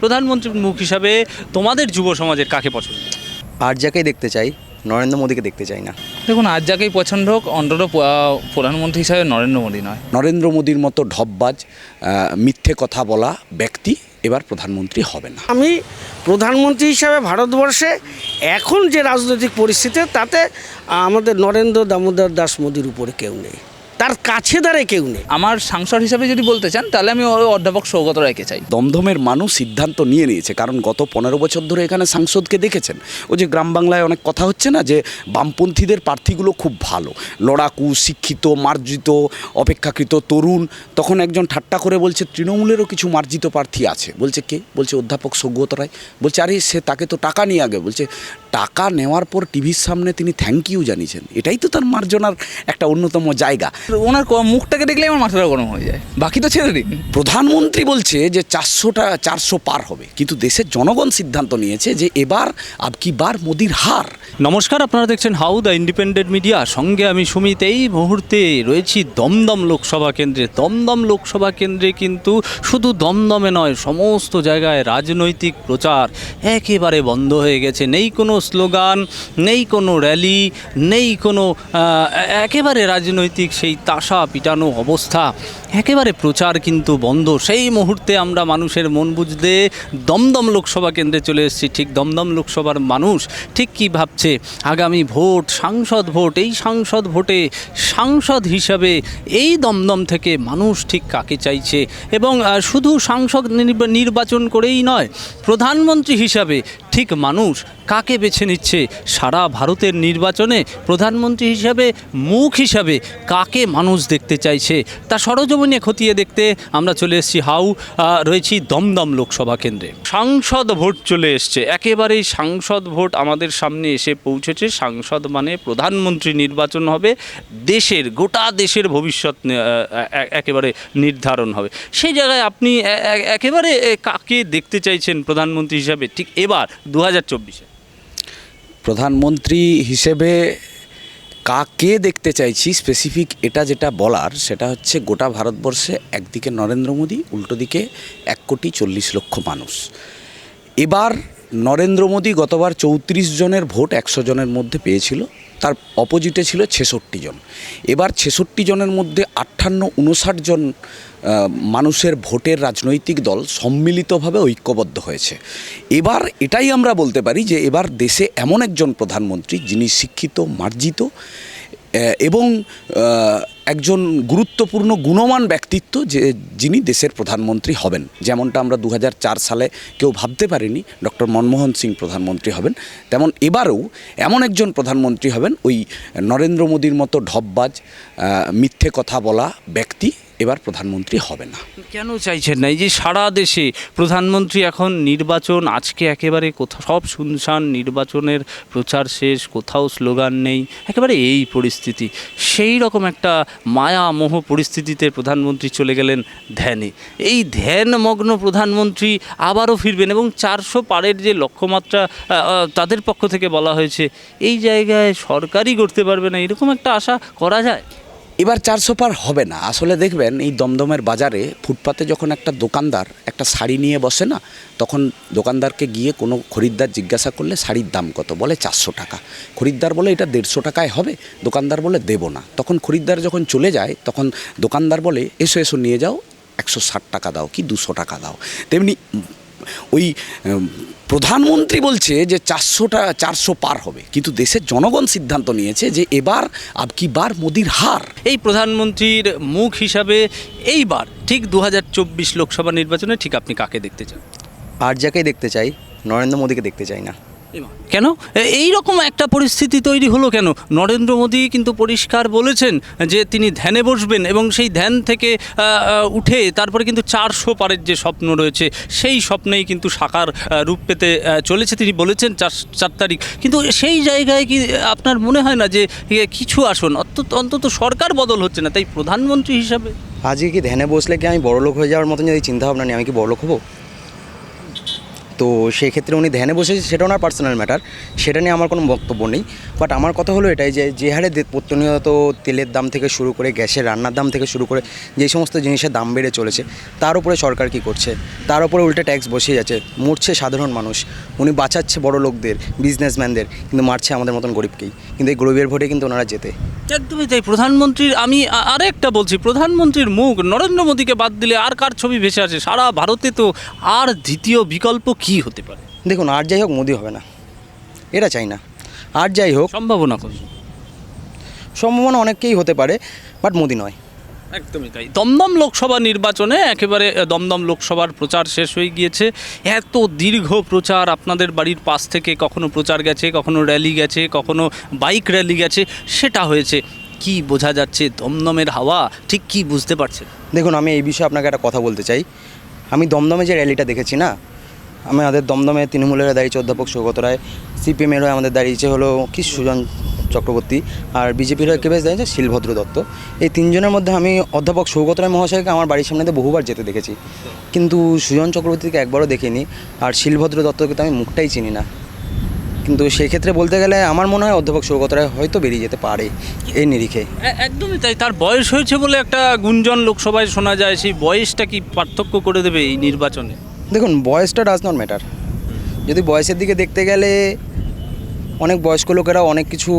প্রধানমন্ত্রীর মুখ হিসাবে তোমাদের যুব সমাজের কাকে পছন্দ? আর যাকেই দেখতে চাই, নরেন্দ্র মোদীকে দেখতে চাই না। দেখুন, আজ যাকেই পছন্দ হোক, অন্তত প্রধানমন্ত্রী হিসাবে নরেন্দ্র মোদী নয়। নরেন্দ্র মোদীর মতো ঢপবাজ মিথ্যে কথা বলা ব্যক্তি এবার প্রধানমন্ত্রী হবে না। আমি প্রধানমন্ত্রী হিসাবে ভারতবর্ষে এখন যে রাজনৈতিক পরিস্থিতি তাতে আমাদের নরেন্দ্র দামোদর দাস মোদীর উপরে কেউ নেই, তার কাছে দাঁড়ায় কেউ নেই। আমার সাংসদ হিসাবে যদি বলতে চান তাহলে আমি অধ্যাপক সৌগত রায়কে চাই। দমদমের মানুষ সিদ্ধান্ত নিয়ে নিয়েছে, কারণ গত 15 বছর ধরে এখানে সাংসদকে দেখেছেন। ও যে গ্রাম বাংলায় অনেক কথা হচ্ছে না যে বামপন্থীদের প্রার্থীগুলো খুব ভালো, লড়াকু, শিক্ষিত, মার্জিত, অপেক্ষাকৃত তরুণ। তখন একজন ঠাট্টা করে বলছে তৃণমূলেরও কিছু মার্জিত প্রার্থী আছে। বলছে কে? বলছে অধ্যাপক সৌগত রায়। বলছে আরে সে তাকে তো টাকা নিয়ে আগে। বলছে টাকা নেওয়ার পর টিভির সামনে তিনি থ্যাংক ইউ জানিয়েছেন, এটাই তো তার মার্জনার একটা অন্যতম জায়গা। ওনার মুখটাকে দেখলে আমার মাথাটা গরম হয়ে যায়, বাকি তো ছেড়ে দিন। প্রধানমন্ত্রী বলছে যে 400 পার হবে, কিন্তু দেশের জনগণ সিদ্ধান্ত নিয়েছে যে এবার আবকি বার মোদির হার। নমস্কার, আপনারা দেখছেন হাউ দ্য ইন্ডিপেন্ডেন্ট মিডিয়া, সঙ্গে আমি সুমিত। এই মুহূর্তে রয়েছি দমদম লোকসভা কেন্দ্রে। দমদম লোকসভা কেন্দ্রে কিন্তু শুধু দমদমে নয়, সমস্ত জায়গায় রাজনৈতিক প্রচার একেবারে বন্ধ হয়ে গেছে। নেই কোনো স্লোগান, নেই কোনো র্যালি, নেই কোনো একেবারে রাজনৈতিক সেই তাসা পিটানো অবস্থা, একেবারে প্রচার কিন্তু বন্ধ। সেই মুহূর্তে আমরা মানুষের মন বুঝতে দমদম লোকসভা কেন্দ্রে চলে এসেছি। ঠিক দমদম লোকসভার মানুষ ঠিক কী ভাবছে, আগামী ভোট, সাংসদ ভোট, এই সাংসদ ভোটে সাংসদ হিসাবে এই দমদম থেকে মানুষ ঠিক কাকে চাইছে, এবং শুধু সাংসদ নির্বাচন করেই নয়, প্রধানমন্ত্রী হিসাবে ঠিক মানুষ কাকে বেছে নিচ্ছে সারা ভারতের নির্বাচনে। প্রধানমন্ত্রী হিসাবে, মুখ হিসাবে কাকে মানুষ দেখতে চাইছে তা সরজমিনে খতিয়ে দেখতে আমরা চলে এসেছি রয়েছি দমদম লোকসভা কেন্দ্রে। সাংসদ ভোট চলে এসছে, একেবারেই সাংসদ ভোট আমাদের সামনে এসে পৌঁছেছে। সাংসদ মানে প্রধানমন্ত্রী নির্বাচন হবে, দেশের, গোটা দেশের ভবিষ্যৎ একেবারে নির্ধারণ হবে। সেই জায়গায় আপনি একেবারে কাকে দেখতে চাইছেন প্রধানমন্ত্রী হিসাবে ঠিক এবার 2024-এ? প্রধানমন্ত্রী হিসেবে কাকে দেখতে চাইছি স্পেসিফিক এটা যেটা বলার, সেটা হচ্ছে গোটা ভারতবর্ষে একদিকে নরেন্দ্র মোদী, উল্টো দিকে 1,40,00,000 মানুষ। এবার নরেন্দ্র মোদী গতবার 34 জনের ভোট 100 জনের মধ্যে পেয়েছিল, তার অপোজিটে ছিল 66 জন। এবার 66 জনের মধ্যে 58-59 জন মানুষের ভোটের রাজনৈতিক দল সম্মিলিতভাবে ঐক্যবদ্ধ হয়েছে। এবার এটাই আমরা বলতে পারি যে এবার দেশে এমন একজন প্রধানমন্ত্রী যিনি শিক্ষিত, মার্জিত এবং একজন গুরুত্বপূর্ণ গুণমান ব্যক্তিত্ব, যিনি দেশের প্রধানমন্ত্রী হবেন। যেমনটা আমরা 2004 সালে কেউ ভাবতে পারিনি ডক্টর মনমোহন সিং প্রধানমন্ত্রী হবেন, তেমন এবারেও এমন একজন প্রধানমন্ত্রী হবেন ওই নরেন্দ্র মোদীর মতো ঢপবাজ মিথ্যে কথা বলা ব্যক্তি এবার প্রধানমন্ত্রী হবে না। কেন চাইছেন না? এই যে সারা দেশে প্রধানমন্ত্রী, এখন নির্বাচন, আজকে একেবারে কোথাও সব শুনশান, নির্বাচনের প্রচার শেষ, কোথাও স্লোগান নেই, একেবারে এই পরিস্থিতি। সেই রকম একটা মায়ামোহ পরিস্থিতিতে প্রধানমন্ত্রী চলে গেলেন ধ্যানে। এই ধ্যানমগ্ন প্রধানমন্ত্রী আবারও ফিরবেন, এবং 400 পারের যে লক্ষ্যমাত্রা তাদের পক্ষ থেকে বলা হয়েছে, এই জায়গায় সরকারই করতে পারবে না, এরকম একটা আশা করা যায়? এবার 400 পার হবে না। আসলে দেখবেন এই দমদমের বাজারে ফুটপাতে যখন একটা দোকানদার একটা শাড়ি নিয়ে বসে না, তখন দোকানদারকে গিয়ে কোনো খরিদ্দার জিজ্ঞাসা করলে শাড়ির দাম কত, বলে 400 টাকা। খরিদ্দার বলে এটা 150 টাকায় হবে, দোকানদার বলে দেবো না। তখন খরিদ্দার যখন চলে যায় তখন দোকানদার বলে এসো এসো নিয়ে যাও, 160 টাকা দাও কি 200 টাকা দাও। তেমনি ওই প্রধানমন্ত্রী বলছে যে 400 পার হবে, কিন্তু দেশের জনগণ সিদ্ধান্ত নিয়েছে যে এবার আবকি বার মোদির হার। এই প্রধানমন্ত্রীর মুখ হিসাবে এইবার ঠিক 2024 লোকসভা নির্বাচনে ঠিক আপনি কাকে দেখতে চান? আর যাকেই দেখতে চাই, নরেন্দ্র মোদীকে দেখতে চাই না। কেন এই রকম একটা পরিস্থিতি তৈরি হলো কেন? নরেন্দ্র মোদী কিন্তু পরিষ্কার বলেছেন যে তিনি ধ্যানে বসবেন, এবং সেই ধ্যান থেকে উঠে তারপরে কিন্তু 400 পারের যে স্বপ্ন রয়েছে সেই স্বপ্নেই কিন্তু সাকার রূপ পেতে চলেছে। তিনি বলেছেন 4 তারিখ। কিন্তু সেই জায়গায় কি আপনার মনে হয় না যে কিছু আসন অন্তত সরকার বদল হচ্ছে না, তাই প্রধানমন্ত্রী হিসাবে আজকে কি ধ্যানে বসলে কি আমি বড়লোক হয়ে যাওয়ার মতন যদি চিন্তাভাবনা নিই, আমি কি বড়লোক হবো? তো সেক্ষেত্রে উনি ধ্যানে বসেছে, সেটা ওনার পার্সোনাল ম্যাটার, সেটা নিয়ে আমার কোনো বক্তব্য নেই। বাট আমার কথা হলো এটাই যে হারে প্রতিনিয়ত তেলের দাম থেকে শুরু করে গ্যাসের রান্নার দাম থেকে শুরু করে যে সমস্ত জিনিসের দাম বেড়ে চলেছে, তার উপরে সরকার কী করছে? তার উপরে উল্টে ট্যাক্স বসিয়ে যাচ্ছে, মরছে সাধারণ মানুষ। উনি বাঁচাচ্ছে বড় লোকদের, বিজনেসম্যানদের, কিন্তু মারছে আমাদের মতন গরিবকেই। কিন্তু এই গরিবের ভোটে কিন্তু ওনারা জেতে। একদমই তাই। প্রধানমন্ত্রীর আমি আরেকটা বলছি, প্রধানমন্ত্রীর মুখ নরেন্দ্র মোদীকে বাদ দিলে আর কার ছবি ভেসে আসে সারা ভারতে? তো আর দ্বিতীয় বিকল্প কি হতে পারে? দেখুন, আর যাই হোক মোদি হবে না, এটা চাই না। আর যাই হোক, সম্ভাবনা কত? সম্ভাবনা অনেককেই হতে পারে, বাট মোদি নয়। একদমই তাই। দমদম লোকসভা নির্বাচনে একেবারে দমদম লোকসভার প্রচার শেষ হয়ে গিয়েছে। এত দীর্ঘ প্রচার, আপনাদের বাড়ির পাশ থেকে কখনো প্রচার গেছে, কখনো র্যালি গেছে, কখনো বাইক র্যালি গেছে, সেটা হয়েছে। কি বোঝা যাচ্ছে দমদমের হাওয়া ঠিক কি বুঝতে পারছেন? দেখুন, আমি এই বিষয়ে আপনাকে একটা কথা বলতে চাই। আমি দমদমে যে র্যালিটা দেখেছি না, আমাদের দমদমে তৃণমূলের দাঁড়িয়েছে অধ্যাপক সৌগত রায়, সিপিএমের হয়ে আমাদের দাঁড়িয়েছে হলো কি সুজন চক্রবর্তী, আর বিজেপির হয়ে কে বেশ দাঁড়িয়েছে শিলভদ্র দত্ত। এই তিনজনের মধ্যে আমি অধ্যাপক সৌগত রায় মহাশয়কে আমার বাড়ির সামনে দিয়ে বহুবার যেতে দেখেছি, কিন্তু সুজন চক্রবর্তীকে একবারও দেখিনি, আর শিলভদ্র দত্তকে তো আমি মুখটাই চিনি না। কিন্তু সেক্ষেত্রে বলতে গেলে আমার মনে হয় অধ্যাপক সৌগত রায় হয়তো বেরিয়ে যেতে পারে এই নিরিখে। একদমই তাই। তার বয়স হয়েছে বলে একটা গুঞ্জন লোকসভায় শোনা যায়, সেই বয়সটা কি পার্থক্য করে দেবে এই নির্বাচনে? দেখুন, বয়সটা ডাজ নট ম্যাটার। যদি বয়সের দিকে দেখতে গেলে অনেক বয়স্ক লোকেরা অনেক কিছু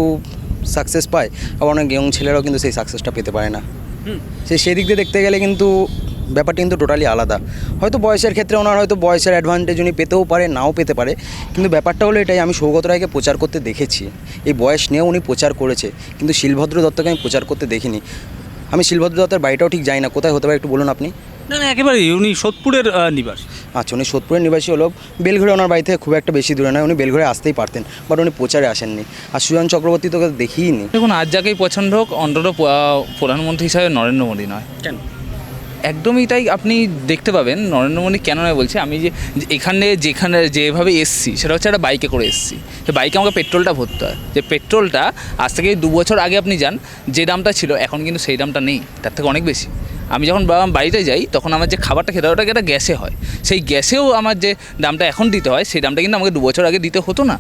সাকসেস পায়, আবার অনেক ইয়ং ছেলেরাও কিন্তু সেই সাকসেসটা পেতে পারে না। সেই দিক দিয়ে দেখতে গেলে কিন্তু ব্যাপারটা কিন্তু টোটালি আলাদা। হয়তো বয়সের ক্ষেত্রে ওনার হয়তো বয়সের অ্যাডভান্টেজ উনি পেতেও পারে, নাও পেতে পারে, কিন্তু ব্যাপারটা হলো এটাই, আমি সৌগত রায়কে প্রচার করতে দেখেছি, এই বয়স নিয়েও উনি প্রচার করেছে, কিন্তু শিলভদ্র দত্তকে আমি প্রচার করতে দেখিনি। আমি শিলভদ্র দত্তের বাড়িটাও ঠিক যাই না, কোথায় হতে পারে একটু বলুন আপনি? না না, একেবারেই উনি সোদপুরের নিবাসী। আচ্ছা, উনি সোদপুরের নিবাসী হলো, বেলঘরে ওনার বাড়ি থেকে খুব একটা বেশি দূরে নয়, উনি বেলঘরে আসতেই পারতেন, বাট উনি প্রচারে আসেননি। আর সুজন চক্রবর্তী তোকে দেখিইনি। দেখুন, আর যাকেই পছন্দ হোক, অন্তত প্রধানমন্ত্রী হিসাবে নরেন্দ্র মোদী নয়। কেন? একদমই তাই। আপনি দেখতে পাবেন নরেন্দ্র মোদী কেন নয় বলছে। আমি যে যেখানে যেভাবে এসছি, সেটা হচ্ছে একটা বাইকে করে এসছি। সে বাইকে আমাকে পেট্রোলটা ভরতে হয়, যে পেট্রোলটা আজ থেকে 2 বছর আগে আপনি যান যে দামটা ছিল, এখন কিন্তু সেই দামটা নেই, তার থেকে অনেক বেশি। আমি যখন বাড়িতে যাই তখন আমার যে খাবারটা খেতে হয় ওটাকে একটা গ্যাসে হয়, সেই গ্যাসেও আমার যে দামটা এখন দিতে হয় সেই দামটা কিন্তু আমাকে 2 বছর আগে দিতে হতো না।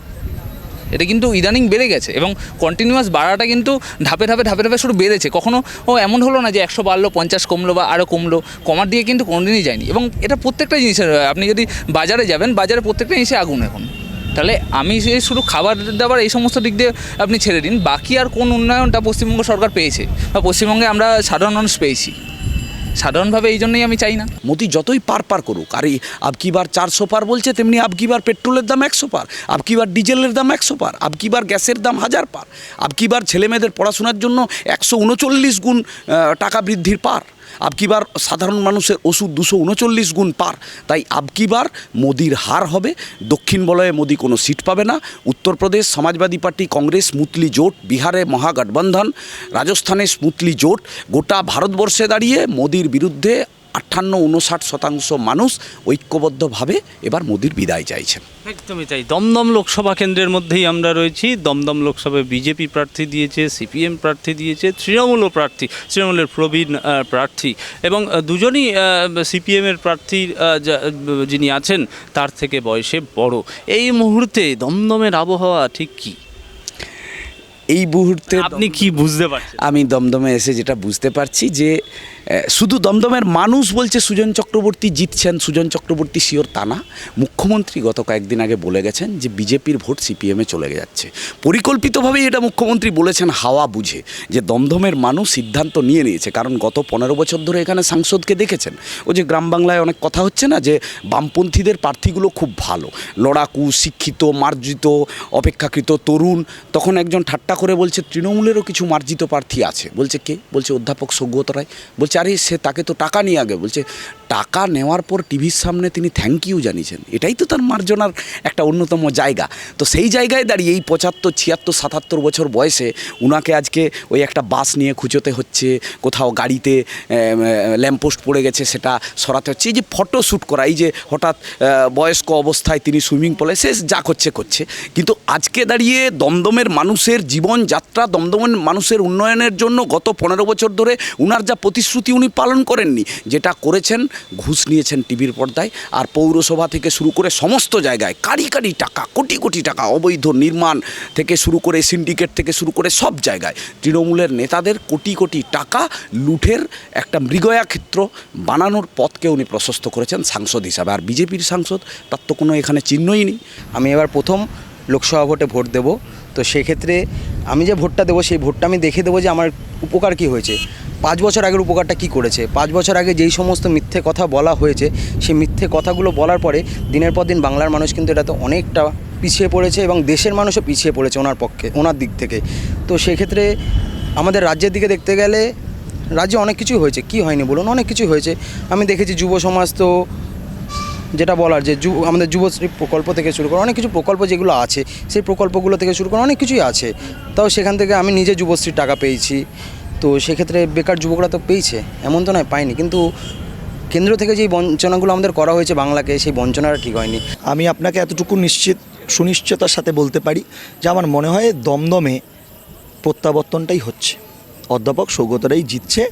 এটা কিন্তু ইদানিং বেড়ে গেছে এবং কন্টিনিউয়াস বাড়াটা কিন্তু ধাপে ধাপে শুধু বেড়েছে। কখনো এমন হলো না যে 100 বাড়লো, 50 কমলো বা আরও কমলো, কমার দিয়ে কিন্তু কোনোদিনই যায়নি। এবং এটা প্রত্যেকটা জিনিসের, আপনি যদি বাজারে যাবেন, বাজারে প্রত্যেকটা জিনিসে আগুন এখন। তাহলে আমি সেই শুধু খাবার দাবার এই সমস্ত দিক দিয়ে আপনি ছেড়ে দিন, বাকি আর কোন উন্নয়নটা পশ্চিমবঙ্গ সরকার পেয়েছে বা পশ্চিমবঙ্গে আমরা সাধারণ মানুষ পেয়েছি? সাধারণভাবে এই জন্যই আমি চাই না। মোদি যতই পার করুক, আর এই আবকিবার 400 পার বলছে, তেমনি আবকিবার পেট্রোলের দাম 100 পার, আবকিবার ডিজেলের দাম 100 পার, আবকিবার গ্যাসের দাম 1000 পার, আবকিবার ছেলেমেয়েদের পড়াশোনার জন্য 139 গুণ টাকা বৃদ্ধির পার, আবকিবার সাধারণ মানুষের ওষুধ 239 গুণ পার। তাই আবকিবার মোদির হার হবে। দক্ষিণ বলয়ে মোদি কোনো সিট পাবে না। উত্তরপ্রদেশ সমাজবাদী পার্টি কংগ্রেস স্মুথলি জোট, বিহারে মহাগঠবন্ধন, রাজস্থানে স্মুথলি জোট, গোটা ভারতবর্ষে দাঁড়িয়ে মোদির বিরুদ্ধে 58-59% মানুষ ঐক্যবদ্ধভাবে এবার মোদির বিদায় চাইছেন। একদমই তাই। দমদম লোকসভা কেন্দ্রের মধ্যেই আমরা রয়েছি। দমদম লোকসভায় বিজেপি প্রার্থী দিয়েছে, সিপিএম প্রার্থী দিয়েছে, তৃণমূলও প্রার্থী, তৃণমূলের প্রবীণ প্রার্থী, এবং দুজনই সিপিএমের প্রার্থী যিনি আছেন তার থেকে বয়সে বড়। এই মুহূর্তে দমদমের আবহাওয়া ঠিক কী? এই মুহূর্তে আপনি কি বুঝতে পারছেন? আমি দমদমে এসে যেটা বুঝতে পারছি যে শুধু দমদমের মানুষ বলছে সুজন চক্রবর্তী জিতছেন, সুজন চক্রবর্তী শিওর তা না। মুখ্যমন্ত্রী গত কয়েকদিন আগে বলে গেছেন যে বিজেপির ভোট সিপিএমে চলে যাচ্ছে। পরিকল্পিতভাবেই এটা মুখ্যমন্ত্রী বলেছেন হাওয়া বুঝে, যে দমদমের মানুষ সিদ্ধান্ত নিয়ে নিয়েছে। কারণ গত 15 বছর ধরে এখানে সাংসদকে দেখেছেন, ও যে গ্রাম বাংলায় অনেক কথা হচ্ছে না যে বামপন্থীদের প্রার্থীগুলো খুব ভালো, লড়াকু, শিক্ষিত, মার্জিত, অপেক্ষাকৃত তরুণ। তখন একজন ঠাট্টা করে বলছে তৃণমূলেরও কিছু মার্জিত প্রার্থী আছে। বলছে কে? বলছে অধ্যাপক সৌগত রায়। বলছে আরে সে তাকে তো টাকা নিয়ে আগে। বলছে টাকা নেওয়ার পর টিভির সামনে তিনি থ্যাংক ইউ জানিয়েছেন, এটাই তো তার মার্জনার একটা অন্যতম জায়গা। তো সেই জায়গায় দাঁড়িয়ে এই 75, 76, 77 বছর বয়সে উনাকে আজকে ওই একটা বাস নিয়ে খুঁজোতে হচ্ছে, কোথাও গাড়িতে ল্যাম্পপোস্ট পড়ে গেছে সেটা সরাতে হচ্ছে, এই যে ফটো শ্যুট করা, এই যে হঠাৎ বয়স্ক অবস্থায় তিনি সুইমিং পুলে, সে যা করছে। কিন্তু আজকে দাঁড়িয়ে দমদমের মানুষের জীবনযাত্রা, দমদমের মানুষের উন্নয়নের জন্য গত 15 বছর ধরে উনার যা প্রতিশ্রুতি প্রতিশ্রুতি উনি পালন করেননি। যেটা করেছেন, ঘুষ নিয়েছেন টিভির পর্দায়, আর পৌরসভা থেকে শুরু করে সমস্ত জায়গায় কারি কারি টাকা, কোটি কোটি টাকা, অবৈধ নির্মাণ থেকে শুরু করে সিন্ডিকেট থেকে শুরু করে সব জায়গায় তৃণমূলের নেতাদের কোটি কোটি টাকা লুঠের একটা মৃগয়া ক্ষেত্র বানানোর পথকে উনি প্রশস্ত করেছেন সাংসদ হিসাবে। আর বিজেপির সাংসদ, তার তো কোনো এখানে চিহ্নই নেই। আমি এবার প্রথম লোকসভা ভোটে ভোট দেব, তো সেক্ষেত্রে আমি যে ভোটটা দেবো সেই ভোটটা আমি দেখে দেবো যে আমার উপকার কী হয়েছে, 5 বছর আগের উপকারটা কী করেছে। 5 বছর আগে যেই সমস্ত মিথ্যে কথা বলা হয়েছে, সেই মিথ্যে কথাগুলো বলার পরে দিনের পর দিন বাংলার মানুষ কিন্তু এটাতে অনেকটা পিছিয়ে পড়েছে এবং দেশের মানুষও পিছিয়ে পড়েছে ওনার পক্ষে, ওনার দিক থেকে। তো সেক্ষেত্রে আমাদের রাজ্যের দিকে দেখতে গেলে রাজ্যে অনেক কিছুই হয়েছে, কি হয়নি বলুন, অনেক কিছুই হয়েছে। আমি দেখেছি যুব সমাজ, তো যেটা বলার যে আমাদের যুবশ্রী প্রকল্প থেকে শুরু করে অনেক কিছু প্রকল্প যেগুলো আছে, সেই প্রকল্পগুলো থেকে শুরু করে অনেক কিছুই আছে। তাও সেখান থেকে আমি নিজে যুবশ্রীর টাকা পেয়েছি। তো সেক্ষেত্রে বেকার যুবকরা তো পেয়েছে, এমন তো নয় পায়নি, কিন্তু কেন্দ্র থেকে যেই বঞ্চনাগুলো আমাদের করা হয়েছে বাংলাকে, সেই বঞ্চনাটা ঠিক হয়নি। আমি আপনাকে এতটুকু সুনিশ্চয়তার সাথে বলতে পারি যে আমার মনে হয় দমদমে প্রত্যাবর্তনটাই হচ্ছে, অধ্যাপক সৌগতরাই জিতছে।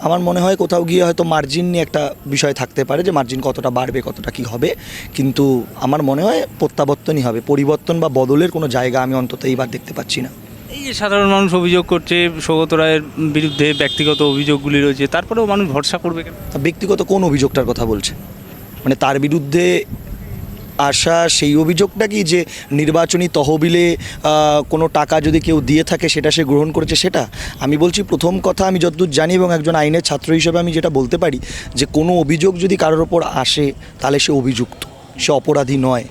আমার মনে হয় কোথাও গিয়ে হয়তো মার্জিন নিয়ে একটা বিষয় থাকতে পারে, যে মার্জিন কতটা বাড়বে, কতটা কী হবে, কিন্তু আমার মনে হয় প্রত্যাবর্তনই হবে। পরিবর্তন বা বদলের কোনো জায়গা আমি অন্তত এইবার দেখতে পাচ্ছি না। এই যে সাধারণ মানুষ অভিযোগ করছে সৌগত রায়ের বিরুদ্ধে, ব্যক্তিগত অভিযোগগুলি রয়েছে, তারপরেও মানুষ ভরসা করবে কেন? ব্যক্তিগত কোন অভিযোগটার কথা বলছে? মানে তার বিরুদ্ধে আসা সেই অভিযোগটা কি যে নির্বাচনী তহবিলে কোনো টাকা যদি কেউ দিয়ে থাকে সেটা সে গ্রহণ করেছে? সেটা আমি বলছি। প্রথম কথা, আমি যতদূর জানি এবং একজন আইনের ছাত্র হিসেবে আমি যেটা বলতে পারি, যে কোনো অভিযোগ যদি কারোর ওপর আসে তাহলে সে অভিযুক্ত, সে অপরাধী নয়।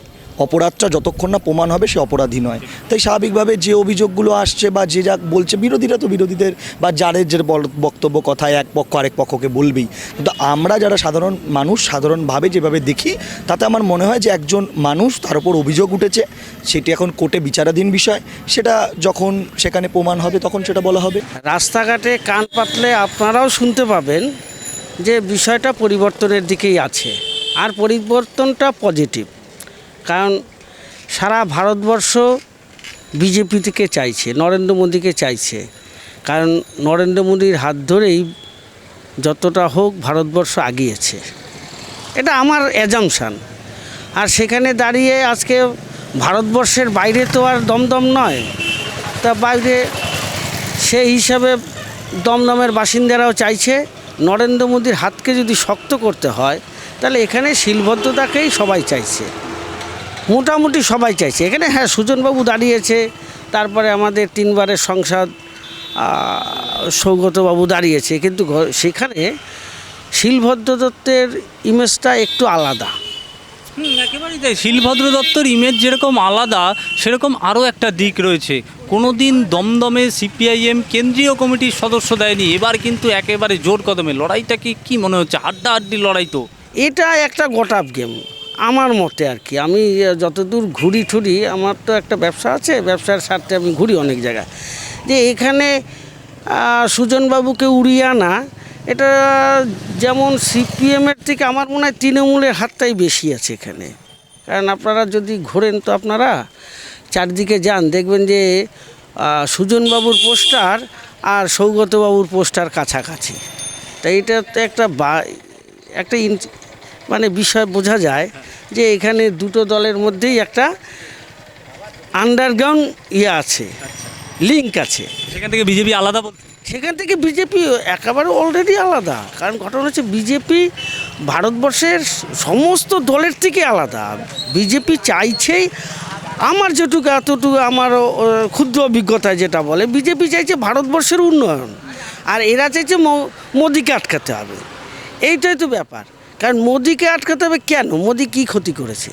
অপরাধটা যতক্ষণ না প্রমাণ হবে সে অপরাধী নয়। তাই স্বাভাবিকভাবে যে অভিযোগগুলো আসছে বা যে যা বলছে, বিরোধীরা তো বিরোধীদের বা যাদের যে বক্তব্য কথায় এক পক্ষ আরেক পক্ষকে বলবেই, কিন্তু আমরা যারা সাধারণ মানুষ সাধারণভাবে যেভাবে দেখি, তাতে আমার মনে হয় যে একজন মানুষ, তার উপর অভিযোগ উঠেছে, সেটি এখন কোর্টে বিচারাধীন বিষয়, সেটা যখন সেখানে প্রমাণ হবে তখন সেটা বলা হবে। রাস্তাঘাটে কান পাতলে আপনারাও শুনতে পাবেন যে বিষয়টা পরিবর্তনের দিকেই আছে, আর পরিবর্তনটা পজিটিভ। কারণ সারা ভারতবর্ষ বিজেপি থেকে চাইছে, নরেন্দ্র মোদীকে চাইছে। কারণ নরেন্দ্র মোদীর হাত ধরেই যতটা হোক ভারতবর্ষ আগিয়েছে, এটা আমার অ্যাজাম্পশান। আর সেখানে দাঁড়িয়ে আজকে ভারতবর্ষের বাইরে তো আর দমদম নয়, তা বাইরে সেই হিসাবে দমদমের বাসিন্দারাও চাইছে নরেন্দ্র মোদীর হাতকে যদি শক্ত করতে হয়, তাহলে এখানে শিলভদ্রতাকেই সবাই চাইছে, মোটামুটি সবাই চাইছে। এখানে হ্যাঁ, সুজনবাবু দাঁড়িয়েছে, তারপরে আমাদের 3 বারের সংসদ সৌগতবাবু দাঁড়িয়েছে, কিন্তু সেখানে শিলভদ্র দত্তের ইমেজটা একটু আলাদা। একেবারেই তাই। শিলভদ্র দত্তর ইমেজ যেরকম আলাদা, সেরকম আরও একটা দিক রয়েছে। কোনো দিন দমদমে সিপিআইএম কেন্দ্রীয় কমিটির সদস্য দেয়নি, এবার কিন্তু একেবারে জোর কদমে লড়াইটা কি মনে হচ্ছে? হাড্ডাহাড্ডি লড়াই তো। এটা একটা গোটাপ গেম আমার মতে আর কি। আমি যতদূর ঘুরি ঠুরি, আমার তো একটা ব্যবসা আছে, ব্যবসার স্বার্থে আমি ঘুরি অনেক জায়গায়, যে এখানে সুজনবাবুকে উড়িয়ে আনা, এটা যেমন সিপিএমের থেকে আমার মনে হয় তৃণমূলের হাতটাই বেশি আছে এখানে। কারণ আপনারা যদি ঘোরেন, তো আপনারা চারদিকে যান, দেখবেন যে সুজনবাবুর পোস্টার আর সৌগতবাবুর পোস্টার কাছাকাছি। তাই এটা তো একটা মানে বিষয় বোঝা যায় যে এখানে দুটো দলের মধ্যেই একটা আন্ডারগ্রাউন্ড আছে, লিঙ্ক আছে। সেখান থেকে বিজেপি আলাদা বলতে? সেখান থেকে বিজেপি একেবারে অলরেডি আলাদা। কারণ ঘটনা হচ্ছে, বিজেপি ভারতবর্ষের সমস্ত দলের থেকে আলাদা। বিজেপি চাইছেই, আমার যেটুকু এতটুকু আমার ক্ষুদ্র অভিজ্ঞতায় যেটা বলে, বিজেপি চাইছে ভারতবর্ষের উন্নয়ন, আর এরা চাইছে মোদিকে আটকাতে হবে। এইটাই তো ব্যাপার। কারণ মোদিকে আটকাতে হবে কেন? মোদি কী ক্ষতি করেছে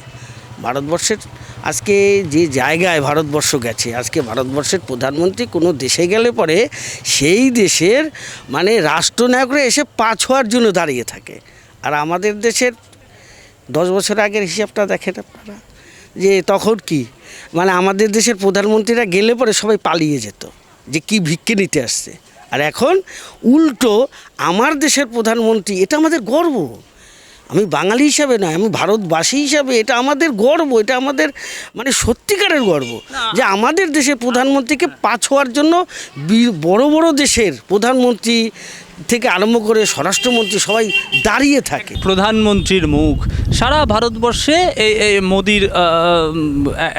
ভারতবর্ষের? আজকে যে জায়গায় ভারতবর্ষ গেছে, আজকে ভারতবর্ষের প্রধানমন্ত্রী কোনো দেশে গেলে পরে সেই দেশের মানে রাষ্ট্রনায়করা এসে পাঁচ হওয়ার জন্য দাঁড়িয়ে থাকে। আর আমাদের দেশের 10 বছর আগের হিসাবটা দেখেন আপনারা, যে তখন কি মানে আমাদের দেশের প্রধানমন্ত্রীরা গেলে পরে সবাই পালিয়ে যেত, যে কি ভিক্ষে নিতে আসছে। আর এখন উল্টো আমার দেশের প্রধানমন্ত্রী, এটা আমাদের গর্ব। আমি বাঙালি হিসাবে নয়, আমি ভারতবাসী হিসাবে এটা আমাদের গর্ব, এটা আমাদের মানে সত্যিকারের গর্ব যে আমাদের দেশের প্রধানমন্ত্রীকে পাঁচ হওয়ার জন্য বড় বড় দেশের প্রধানমন্ত্রী থেকে আরম্ভ করে স্বরাষ্ট্রমন্ত্রী সবাই দাঁড়িয়ে থাকে। প্রধানমন্ত্রীর মুখ সারা ভারতবর্ষে এই মোদির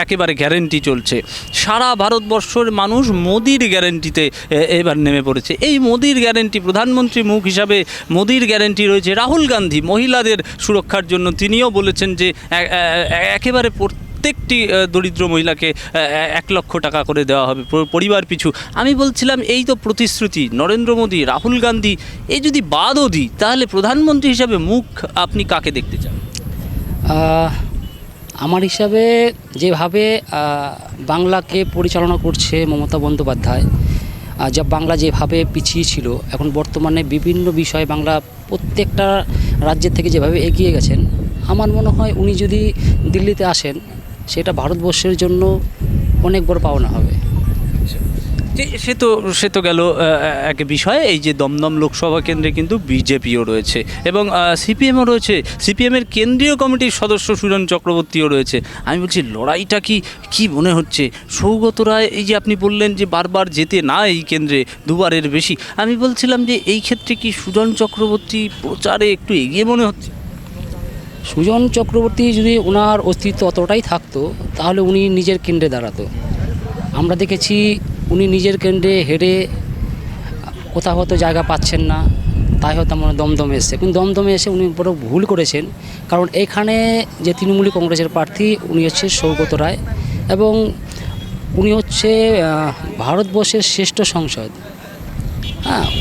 একেবারে গ্যারেন্টি চলছে। সারা ভারতবর্ষের মানুষ মোদির গ্যারেন্টিতে এবার নেমে পড়েছে। এই মোদির গ্যারেন্টি, প্রধানমন্ত্রী মুখ হিসাবে মোদির গ্যারেন্টি রয়েছে। রাহুল গান্ধী মহিলাদের সুরক্ষার জন্য তিনিও বলেছেন যে একেবারে প্রত্যেকটি দরিদ্র মহিলাকে 1 লক্ষ টাকা করে দেওয়া হবে পরিবার পিছু। আমি বলছিলাম এই তো প্রতিশ্রুতি, নরেন্দ্র মোদী, রাহুল গান্ধী, এই যদি বাদও দিই তাহলে প্রধানমন্ত্রী হিসাবে মুখ আপনি কাকে দেখতে চান? আমার হিসাবে যেভাবে বাংলাকে পরিচালনা করছে মমতা বন্দ্যোপাধ্যায়, যা বাংলা যেভাবে পিছিয়ে ছিল, এখন বর্তমানে বিভিন্ন বিষয়ে বাংলা প্রত্যেকটা রাজ্যের থেকে যেভাবে এগিয়ে গেছেন, আমার মনে হয় উনি যদি দিল্লিতে আসেন সেটা ভারতবর্ষের জন্য অনেক বড় পাওনা হবে। সে তো গেল এক বিষয়। এই যে দমদম লোকসভা কেন্দ্রে কিন্তু বিজেপিও রয়েছে এবং সিপিএমও রয়েছে। সিপিএমের কেন্দ্রীয় কমিটির সদস্য সুজন চক্রবর্তীও রয়েছে। আমি বলছি লড়াইটা কি মনে হচ্ছে? সৌগত রায়, এই যে আপনি বললেন যে বারবার যেতে না এই কেন্দ্রে, দুবারের বেশি, আমি বলছিলাম যে এই ক্ষেত্রে কি সুজন চক্রবর্তী প্রচারে একটু এগিয়ে মনে হচ্ছে? সুজন চক্রবর্তী যদি ওনার অস্তিত্ব অতটাই থাকতো তাহলে উনি নিজের কেন্দ্রে দাঁড়াতো। আমরা দেখেছি উনি নিজের কেন্দ্রে হেরে কোথাও হয়তো জায়গা পাচ্ছেন না, তাই হয়তো আমার দমদমে এসছে। কিন্তু দমদমে এসে উনি বড় ভুল করেছেন, কারণ এখানে যে তৃণমূলী কংগ্রেসের প্রার্থী উনি হচ্ছে সৌগত রায় এবং উনি হচ্ছে ভারতবর্ষের শ্রেষ্ঠ সংসদ।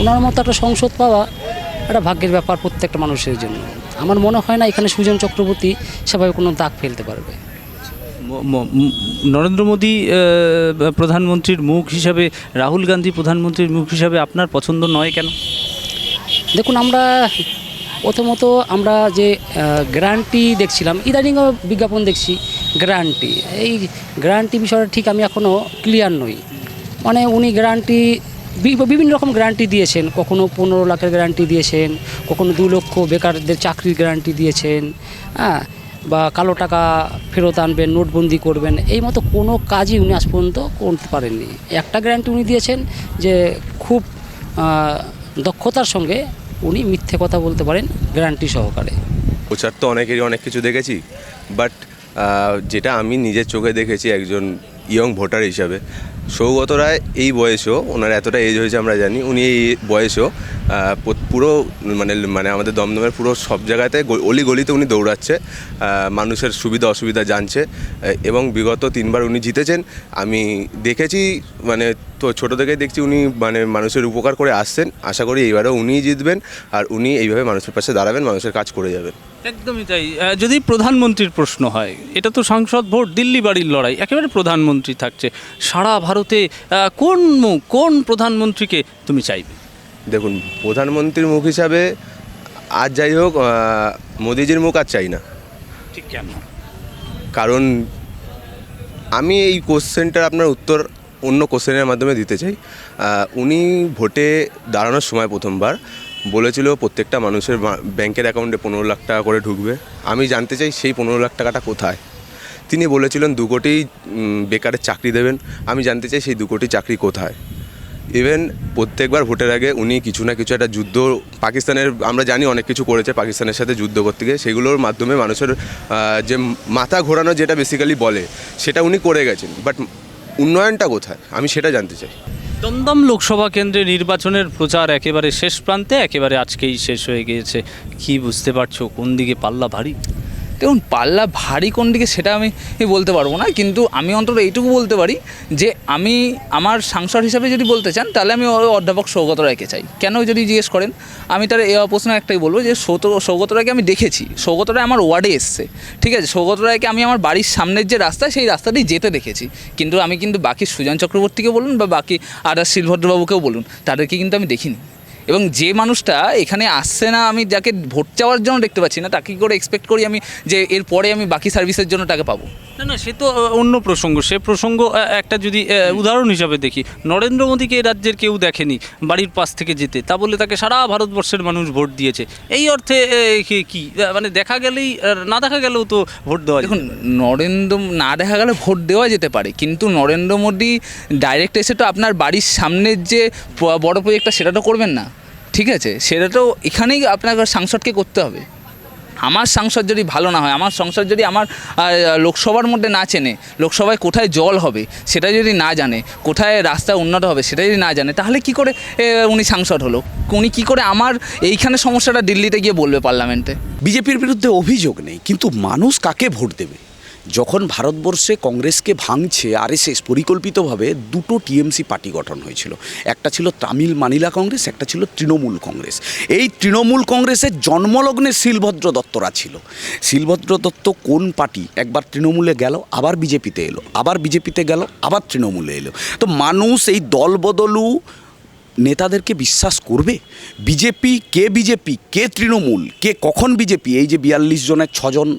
ওনার মতো একটা সংসদ পাওয়া একটা ভাগ্যের ব্যাপার প্রত্যেকটা মানুষের জন্য। আমার মনে হয় না এখানে সুজন চক্রবর্তী সেভাবে কোনো দাগ ফেলতে পারবে। নরেন্দ্র মোদী প্রধানমন্ত্রীর মুখ হিসাবে, রাহুল গান্ধী প্রধানমন্ত্রীর মুখ হিসাবে আপনার পছন্দ নয় কেন? দেখুন, আমরা প্রথমত আমরা যে গ্যারান্টি দেখছিলাম, ইদানিংও বিজ্ঞাপন দেখছি গ্যারান্টি, এই গ্যারান্টি বিষয়টা ঠিক আমি এখনও ক্লিয়ার নই। মানে উনি গ্যারান্টি বিভিন্ন রকম গ্যারান্টি দিয়েছেন, কখনো 15 লাখের গ্যারান্টি দিয়েছেন, কখনো 2 লক্ষ বেকারদের চাকরির গ্যারান্টি দিয়েছেন, বা কালো টাকা ফেরত আনবেন, নোটবন্দি করবেন, এই মতো কোনো কাজই উনি আজ পর্যন্ত করতে পারেননি। একটা গ্যারান্টি উনি দিয়েছেন যে খুব দক্ষতার সঙ্গে উনি মিথ্যে কথা বলতে পারেন গ্যারান্টি সহকারে। প্রচার তো অনেকেরই অনেক কিছু দেখেছি, বাট যেটা আমি নিজের চোখে দেখেছি একজন ইয়ং ভোটার হিসাবে, সৌগত রায় এই বয়সেও, ওনার এতটা এজ হয়েছে আমরা জানি, উনি এই বয়সেও পুরো মানে আমাদের দমদমের পুরো সব জায়গাতে অলি গলিতে উনি দৌড়াচ্ছে, মানুষের সুবিধা অসুবিধা জানছে এবং বিগত 3 বার উনি জিতেছেন। আমি দেখেছি, মানে তো ছোটো থেকেই দেখছি উনি মানে মানুষের উপকার করে আসছেন। আশা করি এইবারও উনিই জিতবেন আর উনি এইভাবে মানুষের পাশে দাঁড়াবেন, মানুষের কাজ করে যাবেন। একদমই তাই। যদি প্রধানমন্ত্রীর প্রশ্ন হয়, এটা তো সংসদ ভোট, দিল্লি বাড়ির লড়াই, একেবারে প্রধানমন্ত্রী থাকছে সারা ভারতে, কোন প্রধানমন্ত্রীকে তুমি চাইবে? দেখুন, প্রধানমন্ত্রীর মুখ হিসাবে আজ যাই হোক মোদিজির মুখ আর চাই না। ঠিক কেন? কারণ আমি এই কোশ্চেনটার আপনার উত্তর অন্য কোশ্চেনের মাধ্যমে দিতে চাই। উনি ভোটে দাঁড়ানোর সময় প্রথমবার বলেছিল প্রত্যেকটা মানুষের ব্যাংকের অ্যাকাউন্টে 15 লাখ টাকা করে ঢুকবে। আমি জানতে চাই সেই 15 লাখ টাকাটা কোথায়। তিনি বলেছিলেন 2 কোটি বেকারের চাকরি দেবেন। আমি জানতে চাই সেই 2 কোটি চাকরি কোথায়। ইভেন প্রত্যেকবার ভোটের আগে উনি কিছু না কিছু একটা যুদ্ধ, পাকিস্তানের আমরা জানি অনেক কিছু করেছে পাকিস্তানের সাথে যুদ্ধ করতে গিয়ে, সেগুলোর মাধ্যমে মানুষের যে মাথা ঘোরানো যেটা বেসিক্যালি বলে সেটা উনি করে গেছেন, বাট উন্নয়নটা কোথায় আমি সেটা জানতে চাই। দমদম লোকসভা কেন্দ্রে নির্বাচনের প্রচার একেবারে শেষ প্রান্তে, একেবারে আজকেই শেষ হয়ে গিয়েছে। কি বুঝতে পারছো কোন দিকে পাল্লা ভারী? দেখুন, পাল্লা ভারী কোন দিকে সেটা আমি বলতে পারবো না, কিন্তু আমি অন্তত এইটুকু বলতে পারি যে আমি আমার সাংসদ হিসাবে যদি বলতে চান তাহলে আমি অধ্যাপক সৌগত রায়কে চাই। কেন যদি জিজ্ঞেস করেন, আমি তার এই প্রশ্ন একটাই বলবো যে সৌগত রায়কে আমি দেখেছি, সৌগত রায় আমার ওয়ার্ডে এসছে, ঠিক আছে, সৌগত রায়কে আমি আমার বাড়ির সামনের যে রাস্তা সেই রাস্তাতেই যেতে দেখেছি, কিন্তু আমি কিন্তু বাকি সুজন চক্রবর্তীকে বলুন বা বাকি আদার শিলভদ্রবাবুকেও বলুন, তাদেরকে কিন্তু আমি দেখিনি। এবং যে মানুষটা এখানে আসছে না, আমি যাকে ভোট চাওয়ার জন্য দেখতে পাচ্ছি না, তাকে কী করে এক্সপেক্ট করি আমি যে এরপরে আমি বাকি সার্ভিসের জন্য তাকে পাবো? না, সে তো অন্য প্রসঙ্গ। সে প্রসঙ্গ একটা যদি উদাহরণ হিসাবে দেখি, নরেন্দ্র মোদীকে রাজ্যের কেউ দেখেনি বাড়ির পাশ থেকে যেতে, তা বলে তাকে সারা ভারতবর্ষের মানুষ ভোট দিয়েছে। এই অর্থে কি মানে দেখা গেলেই, না দেখা গেলেও তো ভোট দেওয়া? দেখুন, না দেখা গেলে ভোট দেওয়া যেতে পারে, কিন্তু নরেন্দ্র মোদী ডাইরেক্ট এসে তো আপনার বাড়ির সামনের যে বড় প্রজেক্টটা সেটা তো করবেন না। ঠিক আছে, সেটা তো এখানেই আপনাকে সাংসদকে করতে হবে। আমার সাংসদ যদি ভালো না হয়, আমার সংসদ যদি আমার লোকসভার মধ্যে না চেনে, লোকসভায় কোথায় জল হবে সেটা যদি না জানে, কোথায় রাস্তা উন্নত হবে সেটা যদি না জানে, তাহলে কি করে উনি সাংসদ হলো? উনি কি করে আমার এইখানে সমস্যাটা দিল্লিতে গিয়ে বলবে পার্লামেন্টে? বিজেপির বিরুদ্ধে অভিযোগ নেই, কিন্তু মানুষ কাকে ভোট দেবে? যখন ভারতবর্ষে কংগ্রেসকে ভাঙছে আরএসএস পরিকল্পিতভাবে, দুটো টিএমসি পার্টি গঠন হয়েছিল। একটা ছিল তামিল মানিলা কংগ্রেস, একটা ছিল তৃণমূল কংগ্রেস। এই তৃণমূল কংগ্রেসের জন্মলগ্নে শিলভদ্র দত্তরা ছিল। শিলভদ্র দত্ত কোন পার্টি? একবার তৃণমূলে গেল, আবার বিজেপিতে এলো, আবার বিজেপিতে গেল, আবার তৃণমূলে এলো। তো মানুষ এই দলবদলু নেতাদেরকে বিশ্বাস করবে? বিজেপি কে তৃণমূল, কে কখন বিজেপি? এই যে 42 জনের 6 জন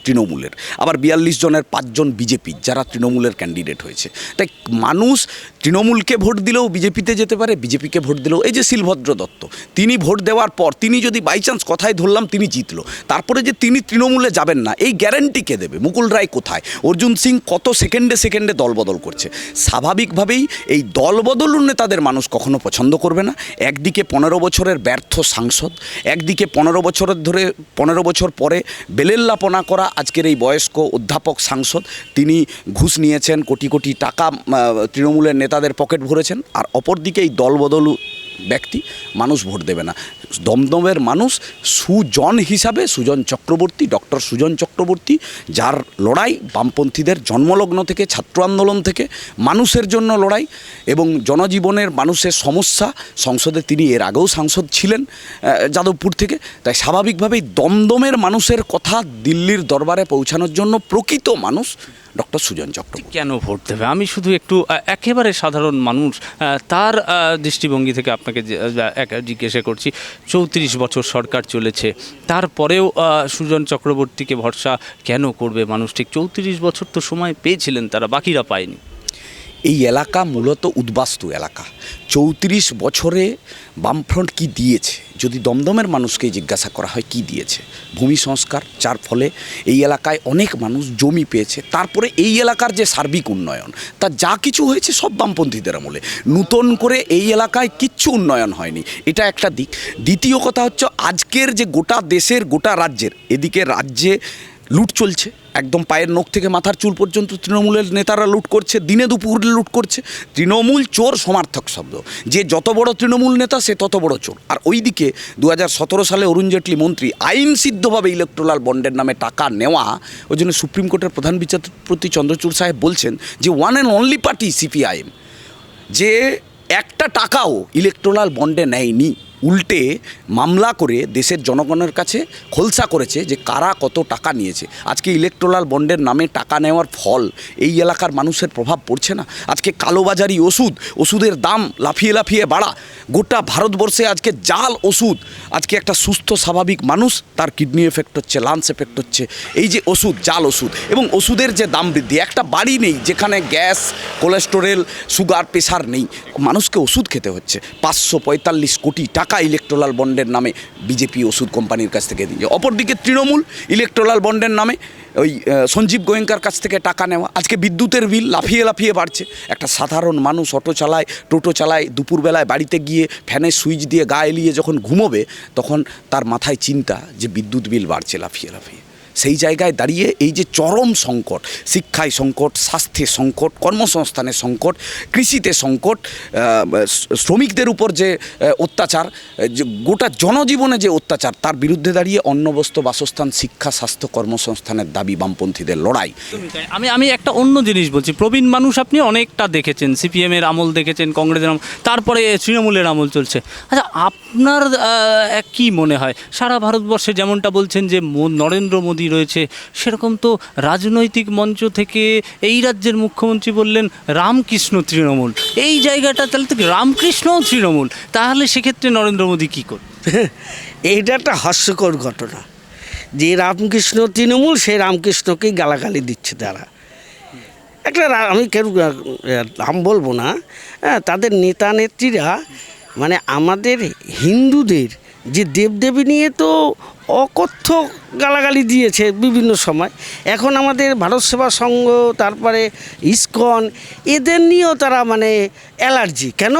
তৃণমূলের, আবার 42 জনের 5 জন বিজেপি, যারা তৃণমূলের ক্যান্ডিডেট হয়েছে। তাই মানুষ তৃণমূলকে ভোট দিলেও বিজেপিতে যেতে পারে, বিজেপিকে ভোট দিলেও। এই যে শিলভদ্র দত্ত, তিনি ভোট দেওয়ার পর তিনি যদি বাই চান্স, কথায় ধরলাম তিনি জিতলো, তারপরে যে তিনি তৃণমূলে যাবেন না, এই গ্যারান্টি কে দেবে? মুকুল রায় কোথায়? অর্জুন সিং কত সেকেন্ডে দলবদল করছে। স্বাভাবিকভাবেই এই দলবদল নেতাদের মানুষ কখনো পছন্দ করবে না। একদিকে 15 বছরের ব্যর্থ সাংসদ, একদিকে 15 বছর পরে বেলেল্লাপনা করা আজকের এই বয়স্ক অধ্যাপক সাংসদ, তিনি ঘুষ নিয়েছেন, কোটি কোটি টাকা তৃণমূলের নেতাদের পকেট ভরেছেন। আর অপরদিকে এই দলবদলু ব্যক্তি, মানুষ ভোট দেবে না। দমদমের মানুষ সুজন হিসাবে সুজন চক্রবর্তী, ডক্টর সুজন চক্রবর্তী, যার লড়াই বামপন্থীদের জন্মলগ্ন থেকে, ছাত্র আন্দোলন থেকে মানুষের জন্য লড়াই এবং জনজীবনের মানুষের সমস্যা, সংসদে তিনি এর আগেও সাংসদ ছিলেন যাদবপুর থেকে। তাই স্বাভাবিকভাবেই দমদমের মানুষের কথা দিল্লির দরবারে পৌঁছানোর জন্য প্রকৃত মানুষ ডক্টর সুজন চক্রবর্তী। কেন ভোট দেবে? আমি শুধু একটু একেবারে সাধারণ মানুষ, তার দৃষ্টিভঙ্গি থেকে আপনাকে জিজ্ঞাসা করছি। 34 বছর সরকার চলেছে, তারপরেও সুজন চক্রবর্তীকে ভরসা কেন করবে মানুষ? ঠিক 34 বছর তো সময় পেয়েছিলেন তারা, বাকিরা পায়নি। এই এলাকা মূলত উদ্বাস্তু এলাকা। 34 বছরে বামফ্রন্ট কি দিয়েছে? যদি দমদমের মানুষকে জিজ্ঞাসা করা হয় কি দিয়েছে, ভূমি সংস্কার, যার ফলে এই এলাকায় অনেক মানুষ জমি পেয়েছে। তারপরে এই এলাকার যে সার্বিক উন্নয়ন, তা যা কিছু হয়েছে সব বামপন্থীদের আমলে। নূতন করে এই এলাকায় কিচ্ছু উন্নয়ন হয়নি, এটা একটা দিক। দ্বিতীয় কথা হচ্ছে আজকের যে গোটা দেশের, গোটা রাজ্যের, এদিকে রাজ্যে লুট চলছে, একদম পায়ের নখ থেকে মাথার চুল পর্যন্ত তৃণমূলের নেতারা লুট করছে, দিনে দুপুরে লুট করছে। তৃণমূল চোর সমার্থক শব্দ, যে যত বড় তৃণমূল নেতা সে তত বড় চোর। আর ওইদিকে 2017 সালে অরুণ জেটলি মন্ত্রী আইন সিদ্ধভাবে ইলেকট্রাল বন্ডের নামে টাকা নেওয়া, ওই জন্য সুপ্রিম কোর্টের প্রধান বিচারপতি চন্দ্রচূড় সাহেব বলছেন যে one and only party CPIM, যে একটা টাকাও ইলেকট্রাল বন্ডে নেয়নি, উল্টে মামলা করে দেশের জনগণের কাছে খোলসা করেছে যে কারা কত টাকা নিয়েছে। আজকে ইলেকট্রাল বন্ডের নামে টাকা নেওয়ার ফল এই এলাকার মানুষের প্রভাব পড়ছে না? আজকে কালোবাজারি ওষুধের দাম লাফিয়ে বাড়া, গোটা ভারতবর্ষে আজকে জাল ওষুধ। আজকে একটা সুস্থ স্বাভাবিক মানুষ, তার কিডনি এফেক্ট হচ্ছে, লাংস এফেক্ট হচ্ছে, এই যে ওষুধ, জাল ওষুধ এবং ওষুধের যে দাম বৃদ্ধি। একটা বাড়ি নেই যেখানে গ্যাস, কোলেস্টেরল, সুগার, প্রেশার নেই, মানুষকে ওষুধ খেতে হচ্ছে। 545 কোটি টাকা ইলেকট্রাল বন্ডের নামে বিজেপি ওষুধ কোম্পানির কাছ থেকে দিয়েছে। অপরদিকে তৃণমূল ইলেকট্রাল বন্ডের নামে ওই সঞ্জীব গোয়েঙ্কার কাছ থেকে টাকা নেওয়া। আজকে বিদ্যুতের বিল লাফিয়ে বাড়ছে। একটা সাধারণ মানুষ অটো চালায়, টোটো চালায়, দুপুরবেলায় বাড়িতে গিয়ে ফ্যানের সুইচ দিয়ে গা এলিয়ে যখন ঘুমোবে, তখন তার মাথায় চিন্তা যে বিদ্যুৎ বিল বাড়ছে লাফিয়ে। সেই জায়গায় দাঁড়িয়ে এই যে চরম সংকট, শিক্ষায় সংকট, স্বাস্থ্যে সংকট, কর্মসংস্থানের সংকট, কৃষিতে সংকট, শ্রমিকদের উপর যে অত্যাচার, যে গোটা জনজীবনে যে অত্যাচার, তার বিরুদ্ধে দাঁড়িয়ে অন্ন, বস্ত্র, বাসস্থান, শিক্ষা, স্বাস্থ্য, কর্মসংস্থানের দাবি বামপন্থীদের লড়াই। আমি একটা অন্য জিনিস বলছি। প্রবীণ মানুষ আপনি অনেকটা দেখেছেন, সিপিএমের আমল দেখেছেন, কংগ্রেসের আমল, তারপরে তৃণমূলের আমল চলছে। আচ্ছা, আপনার কি মনে হয় সারা ভারতবর্ষে যেমনটা বলছেন যে নরেন্দ্র মোদী রয়েছে, সেরকম তো রাজনৈতিক মঞ্চ থেকে এই রাজ্যের মুখ্যমন্ত্রী বললেন রামকৃষ্ণ তৃণমূল, এই জায়গাটা তাহলে তো রামকৃষ্ণও তৃণমূল, তাহলে সেক্ষেত্রে নরেন্দ্র মোদী কী করবে? এইটা একটা হাস্যকর ঘটনা যে রামকৃষ্ণ তৃণমূল, সেই রামকৃষ্ণকেই গালাগালি দিচ্ছে তারা। একটা আমি কেউ নাম বলবো না, তাদের নেতা নেত্রীরা মানে আমাদের হিন্দুদের যে দেবদেবী নিয়ে তো অকথ্য গালাগালি দিয়েছে বিভিন্ন সময়। এখন আমাদের ভারত সেবা সংঘ, তারপরে ইসকন, এদের নিয়েও তারা মানে অ্যালার্জি। কেন?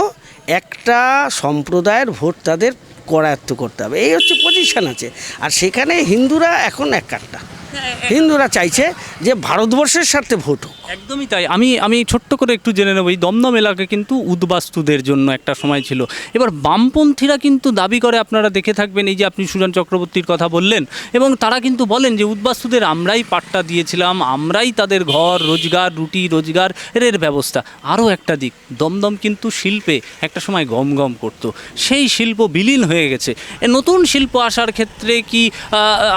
একটা সম্প্রদায়ের ভোট তাদের করায়ত্ত করতে হবে, এই হচ্ছে পজিশন আছে। আর সেখানে হিন্দুরা এখন একটা হিন্দুরা চাইছে যে ভারতবর্ষের স্বার্থে ভোট হোক। একদমই তাই। আমি ছোট্ট করে একটু জেনে নেব, এই দমদম এলাকা কিন্তু উদ্বাস্তুদের জন্য একটা সময় ছিল। এবার বামপন্থীরা কিন্তু দাবি করে, আপনারা দেখে থাকবেন, এই যে আপনি সুজন চক্রবর্তীর কথা বললেন, এবং তারা কিন্তু বলেন যে উদ্বাস্তুদের আমরাই পাট্টা দিয়েছিলাম, আমরাই তাদের ঘর রোজগার, রুটি রোজগার এর ব্যবস্থা। আরও একটা দিক, দমদম কিন্তু শিল্পে একটা সময় গম গম করতো, সেই শিল্প বিলীন হয়ে গেছে। নতুন শিল্প আসার ক্ষেত্রে কি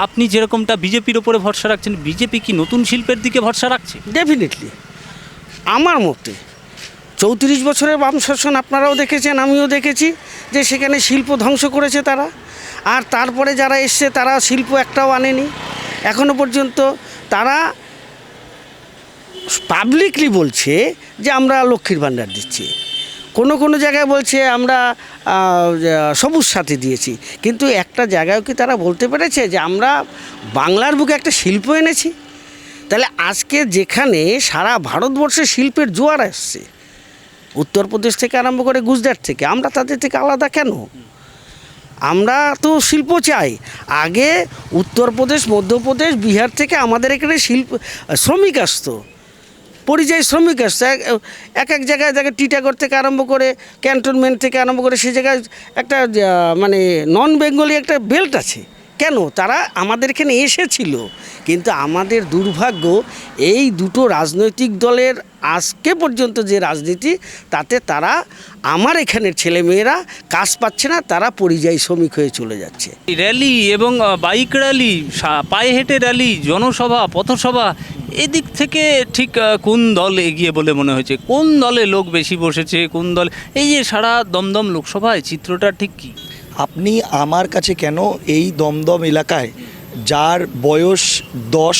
আপনি যেরকমটা বিজেপির ওপরে ভরসা রাখছেন, বিজেপি কি নতুন শিল্পের দিকে ভরসা রাখছে? ডেফিনেটলি আমার মতে 34 বছরের বাম শাসন আপনারাও দেখেছেন, আমিও দেখেছি যে সেখানে শিল্প ধ্বংস করেছে তারা। আর তারপরে যারা এসছে তারা শিল্প একটাও আনেনি এখনো পর্যন্ত। তারা পাবলিকলি বলছে যে আমরা লক্ষ্মীর ভাণ্ডার দিচ্ছি, কোনো জায়গায় বলছে আমরা সবুজ সাথী দিয়েছি, কিন্তু একটা জায়গায় কি তারা বলতে পেরেছে যে আমরা বাংলার বুকে একটা শিল্প এনেছি? তাহলে আজকে যেখানে সারা ভারতবর্ষে শিল্পের জোয়ার আসছে, উত্তরপ্রদেশ থেকে আরম্ভ করে গুজরাট থেকে, আমরা তাদের থেকে আলাদা কেন? আমরা তো শিল্প চাই। আগে উত্তরপ্রদেশ, মধ্যপ্রদেশ, বিহার থেকে আমাদের এখানে শ্রমিক আসতো, পরিযায়ী শ্রমিক আসছে এক জায়গায় টিটাগড় থেকে আরম্ভ করে, ক্যান্টনমেন্ট থেকে আরম্ভ করে, সে জায়গায় একটা মানে নন বেঙ্গলি একটা বেল্ট আছে। কেন? তারা আমাদের এখানে এসেছিল। কিন্তু আমাদের দুর্ভাগ্য, এই দুটো রাজনৈতিক দলের আজকে পর্যন্ত যে রাজনীতি, তাতে তারা আমার এখানের ছেলেমেয়েরা কাজ পাচ্ছে না, তারা পরিযায়ী শ্রমিক হয়ে চলে যাচ্ছে। র্যালি এবং বাইক র্যালি, পায়ে হেঁটে র্যালি, জনসভা, পথসভা, এদিক থেকে ঠিক কোন দল এগিয়ে বলে মনে হয়েছে? কোন দলে লোক বেশি বসেছে, কোন দল? এই যে সারা দমদম লোকসভায় চিত্রটা ঠিক কী? আপনি আমার কাছে কেন, এই দমদম এলাকায় যার বয়স 10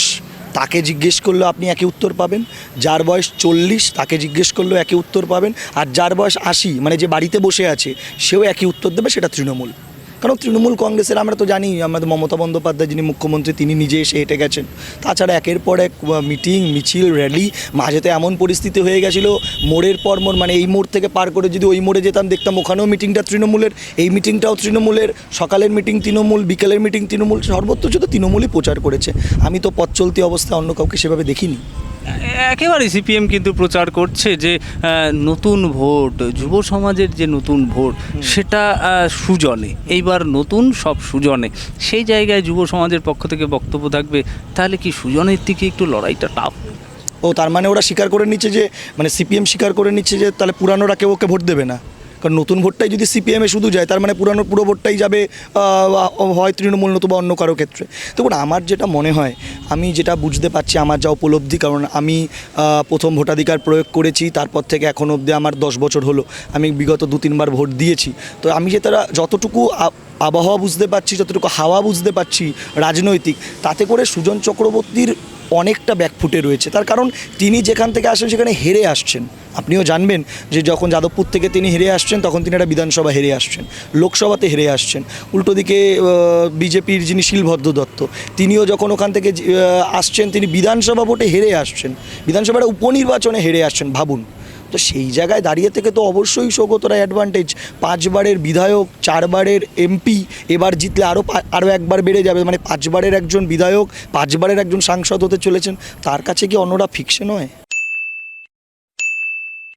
তাকে জিজ্ঞেস করলেও আপনি একই উত্তর পাবেন, যার বয়স 40 তাকে জিজ্ঞেস করলেও একই উত্তর পাবেন, আর যার বয়স 80 মানে যে বাড়িতে বসে আছে সেও একই উত্তর দেবে, সেটা তৃণমূল। কারণ তৃণমূল কংগ্রেসের আমরা তো জানি, আমাদের মমতা বন্দ্যোপাধ্যায় যিনি মুখ্যমন্ত্রী তিনি নিজে এসে হেঁটে গেছেন। তাছাড়া একের পর এক মিটিং, মিছিল, র্যালি, মাঝেতে এমন পরিস্থিতি হয়ে গেছিলো মোড়ের পর মোড়, মানে এই মোড় থেকে পার করে যদি ওই মোড়ে যেতাম দেখতাম ওখানেও মিটিংটা তৃণমূলের, এই মিটিংটাও তৃণমূলের, সকালের মিটিং তৃণমূল, বিকেলের মিটিং তৃণমূল, সর্বত্র শুধু তৃণমূলই প্রচার করেছে। আমি তো পথ চলতি অবস্থায় অন্য কাউকে সেভাবে দেখিনি। একেবারে সিপিএম কিন্তু প্রচার করছে যে নতুন ভোট, যুব সমাজের যে নতুন ভোট, সেটা সুজনে, এইবার নতুন সব সুজনে। সেই জায়গায় যুব সমাজের পক্ষ থেকে বক্তব্য থাকবে, তাহলে কি সুজনের দিকে একটু লড়াইটা টাফ? ও তার মানে ওরা স্বীকার করে নিচ্ছে যে, মানে সিপিএম স্বীকার করে নিচ্ছে যে তাহলে পুরানোরা কেউ ওকে ভোট দেবে না। কারণ নতুন ভোটটাই যদি সিপিএমে শুধু যায়, তার মানে পুরো ভোটটাই যাবে হয় তৃণমূল নতুবা অন্য কারো ক্ষেত্রে। দেখুন, আমার যেটা মনে হয়, আমি যেটা বুঝতে পারছি, আমার যা উপলব্ধি, কারণ আমি প্রথম ভোটাধিকার প্রয়োগ করেছি, তারপর থেকে এখন অবধি আমার 10 বছর হলো, আমি বিগত 2-3 বার ভোট দিয়েছি। তো আমি যে তারা যতটুকু আবহাওয়া বুঝতে পারছি, যতটুকু হাওয়া বুঝতে পারছি রাজনৈতিক, তাতে করে সুজন চক্রবর্তীর অনেকটা ব্যাকফুটে রয়েছে। তার কারণ তিনি যেখান থেকে আসেন সেখানে হেরে আসছেন। আপনিও জানবেন যে যখন যাদবপুর থেকে তিনি হেরে আসছেন, তখন তিনি একটা বিধানসভা হেরে আসছেন, লোকসভাতে হেরে আসছেন। উল্টো দিকে বিজেপির যিনি শিলভদ্র দত্ত, তিনিও যখন ওখান থেকে আসছেন, তিনি বিধানসভা ভোটে হেরে আসছেন, বিধানসভার উপনির্বাচনে হেরে আসছেন, ভাবুন। তো সেই জায়গায় দাঁড়িয়ে থেকে তো অবশ্যই সৌগত রায় অ্যাডভান্টেজ, 5 বারের বিধায়ক, 4 বারের এমপি, এবার জিতলে আরও একবার বেড়ে যাবে, মানে 5 বারের একজন বিধায়ক, 5 বারের একজন সাংসদ হতে চলেছেন, তার কাছে কি অন্যরা ফিক্সে নয়?